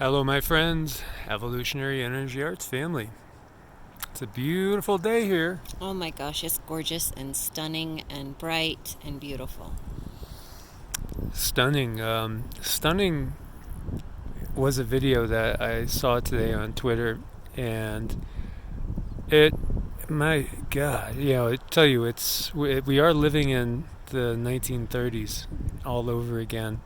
Hello, my friends, Evolutionary Energy Arts family. It's a beautiful day here. Oh my gosh, it's gorgeous and stunning and bright and beautiful. Stunning. Stunning was a video that I saw today on Twitter, and it, my God, I tell you, we are living in the 1930s all over again.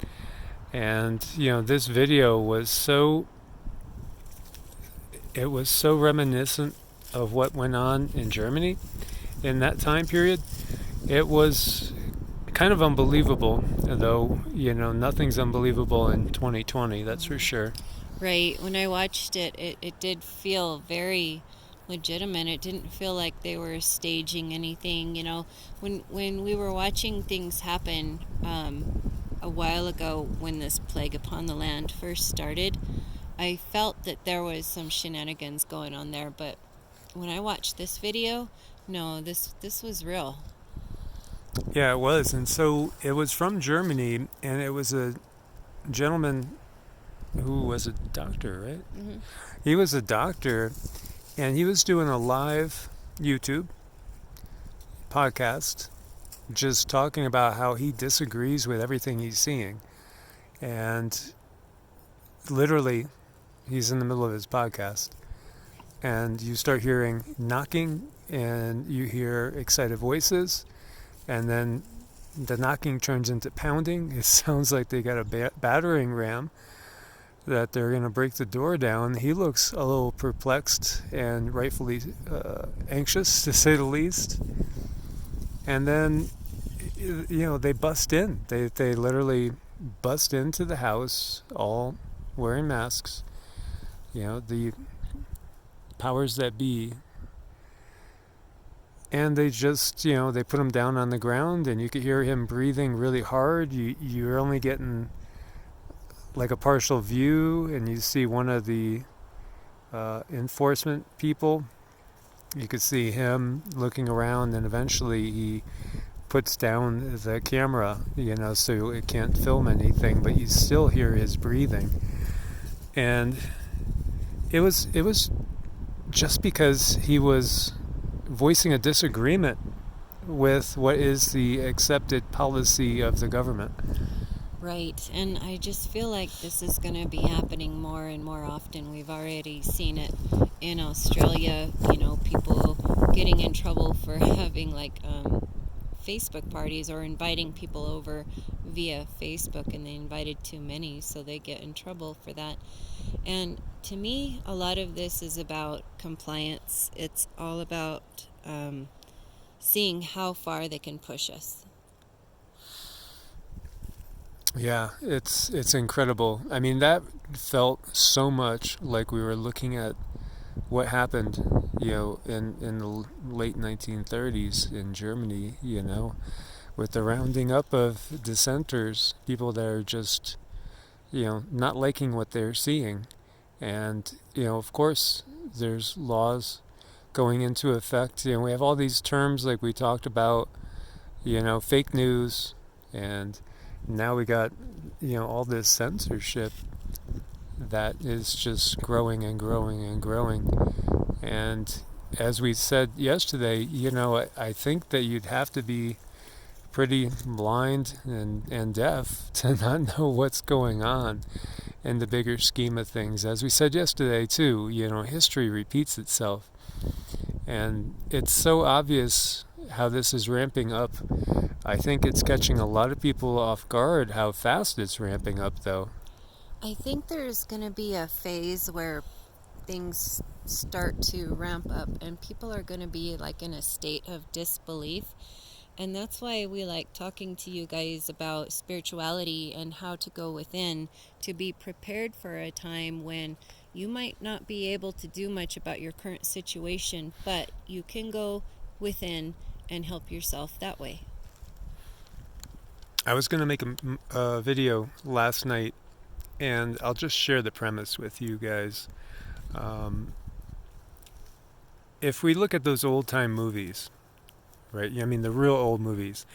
And, this video it was so reminiscent of what went on in Germany in that time period. It was kind of unbelievable, though, nothing's unbelievable in 2020, that's for sure. Right, when I watched it did feel very legitimate. It didn't feel like they were staging anything. When we were watching things happen a while ago when this plague upon the land first started, I felt that there was some shenanigans going on there, but when I watched this video, no, this was real. Yeah, it was. And so it was from Germany, and it was a gentleman who was a doctor, right? Mm-hmm. He was a doctor, and he was doing a live YouTube podcast just talking about how he disagrees with everything he's seeing. And literally, he's in the middle of his podcast, and you start hearing knocking, and you hear excited voices, and then the knocking turns into pounding. It sounds like they got a battering ram that they're going to break the door down. He looks a little perplexed and rightfully anxious, to say the least. And then, they bust in. They literally bust into the house, all wearing masks. The powers that be. And they just, they put him down on the ground, and you could hear him breathing really hard. You're only getting like a partial view, and you see one of the enforcement people. You could see him looking around, and eventually he puts down the camera, so it can't film anything, but you still hear his breathing. And it was just because he was voicing a disagreement with what is the accepted policy of the government. Right, and I just feel like this is going to be happening more and more often. We've already seen it in Australia, people getting in trouble for having Facebook parties or inviting people over via Facebook, and they invited too many, so they get in trouble for that. And to me, a lot of this is about compliance. It's all about seeing how far they can push us. Yeah, it's incredible. I mean, that felt so much like we were looking at what happened, in the late 1930s in Germany, with the rounding up of dissenters, people that are just, not liking what they're seeing. And, of course, there's laws going into effect. We have all these terms like we talked about, fake news, and now we got, all this censorship that is just growing and growing and growing. And as we said yesterday, I think that you'd have to be pretty blind and deaf to not know what's going on in the bigger scheme of things. As we said yesterday too, history repeats itself. And it's so obvious how this is ramping up. I think it's catching a lot of people off guard how fast it's ramping up, though. I think there's going to be a phase where things start to ramp up and people are going to be in a state of disbelief. And that's why we like talking to you guys about spirituality and how to go within to be prepared for a time when you might not be able to do much about your current situation, but you can go within and help yourself that way. I was going to make a video last night, and I'll just share the premise with you guys. If we look at those old-time movies, right? I mean, the real old movies,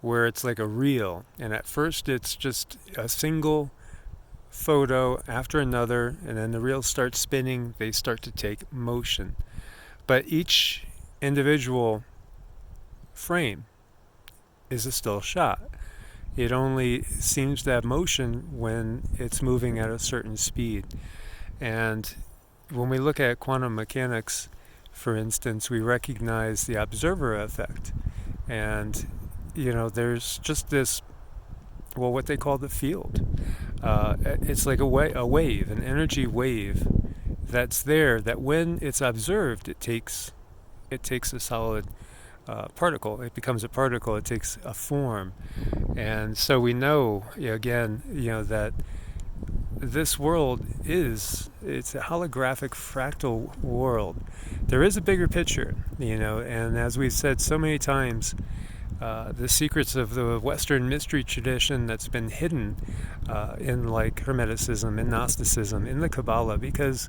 where it's like a reel, and at first it's just a single photo after another, and then the reel starts spinning, they start to take motion. But each individual frame is a still shot. It only seems to have motion when it's moving at a certain speed. And when we look at quantum mechanics, for instance, we recognize the observer effect. And, there's just this, what they call the field. It's like a wave, an energy wave that's there, that when it's observed, it takes a solid particle. It becomes a particle. It takes a form. And so we know, that this world it's a holographic fractal world. There is a bigger picture, and as we've said so many times, the secrets of the Western mystery tradition that's been hidden in like Hermeticism, in Gnosticism, in the Kabbalah, because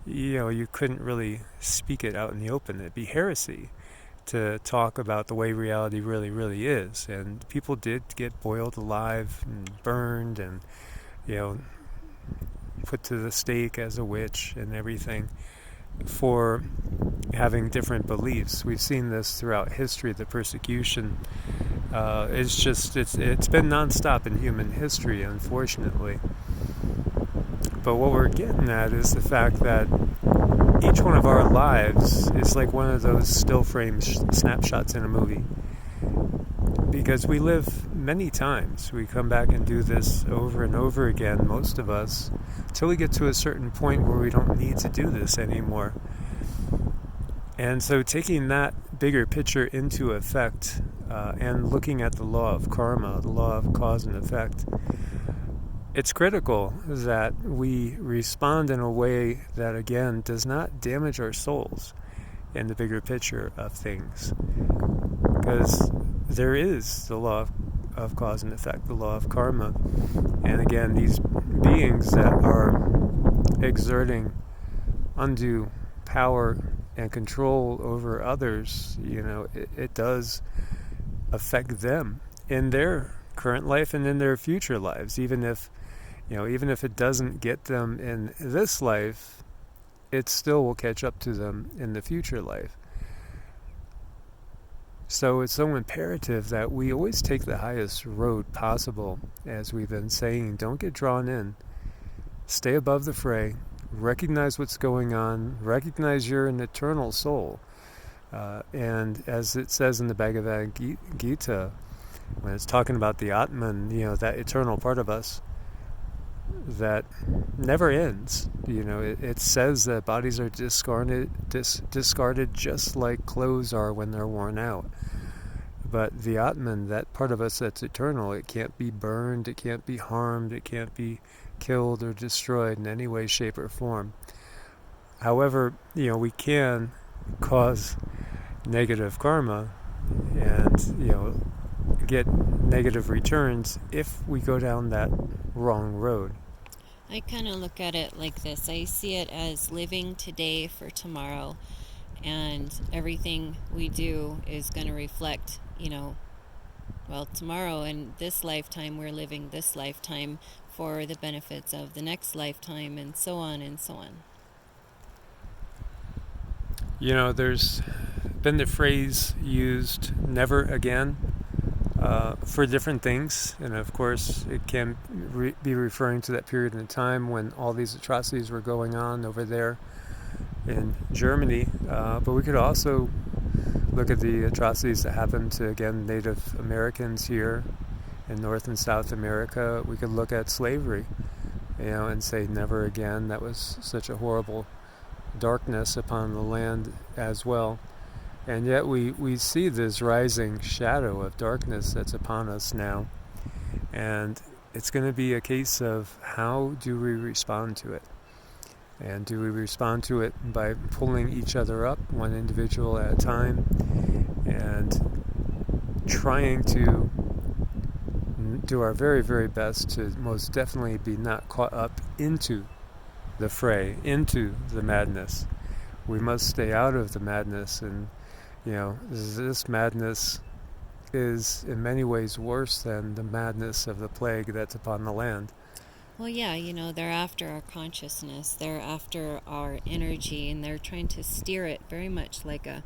you couldn't really speak it out in the open. It'd be heresy to talk about the way reality really, really is. And people did get boiled alive and burned and, put to the stake as a witch and everything for having different beliefs. We've seen this throughout history. The persecution it's been nonstop in human history, unfortunately. But what we're getting at is the fact that each one of our lives is like one of those still frame snapshots in a movie. Because we live many times. We come back and do this over and over again, most of us, till we get to a certain point where we don't need to do this anymore. And so taking that bigger picture into effect and looking at the law of karma, the law of cause and effect, it's critical that we respond in a way that, again, does not damage our souls in the bigger picture of things. Because there is the law of cause and effect, the law of karma. And again, these beings that are exerting undue power and control over others, it does affect them in their current life and in their future lives. Even if it doesn't get them in this life, it still will catch up to them in the future life. So it's so imperative that we always take the highest road possible, as we've been saying. Don't get drawn in. Stay above the fray. Recognize what's going on. Recognize you're an eternal soul. And as it says in the Bhagavad Gita, when it's talking about the Atman, that eternal part of us that never ends. It says that bodies are discarded just like clothes are when they're worn out. But the Atman, that part of us that's eternal, it can't be burned, it can't be harmed, it can't be killed or destroyed in any way, shape, or form. However, we can cause negative karma and, get negative returns if we go down that wrong road. I kind of look at it like this. I see it as living today for tomorrow, and everything we do is going to reflect, tomorrow and this lifetime, we're living this lifetime for the benefits of the next lifetime, and so on and so on. There's been the phrase used, never again, for different things. And of course, it can be referring to that period in time when all these atrocities were going on over there in Germany. But we could also look at the atrocities that happened to, again, Native Americans here in North and South America. We could look at slavery, and say never again. That was such a horrible darkness upon the land as well. And yet we see this rising shadow of darkness that's upon us now. And it's going to be a case of how do we respond to it? And do we respond to it by pulling each other up, one individual at a time, and trying to do our very, very best to most definitely be not caught up into the fray, into the madness. We must stay out of the madness, and this madness is in many ways worse than the madness of the plague that's upon the land. Well, yeah, they're after our consciousness, they're after our energy, and they're trying to steer it very much like a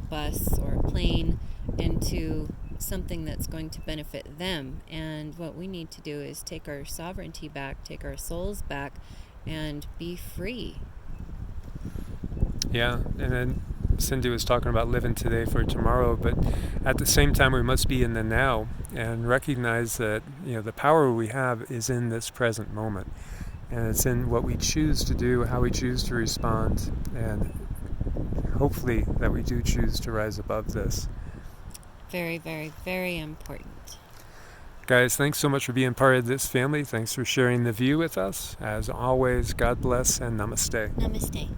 bus or a plane into something that's going to benefit them. And what we need to do is take our sovereignty back, take our souls back, and be free. Yeah, and then Cindy was talking about living today for tomorrow, but at the same time, we must be in the now and recognize that the power we have is in this present moment, and it's in what we choose to do, how we choose to respond, and hopefully that we do choose to rise above this. Very, very, very important. Guys, thanks so much for being part of this family. Thanks for sharing the view with us. As always, God bless and namaste. Namaste.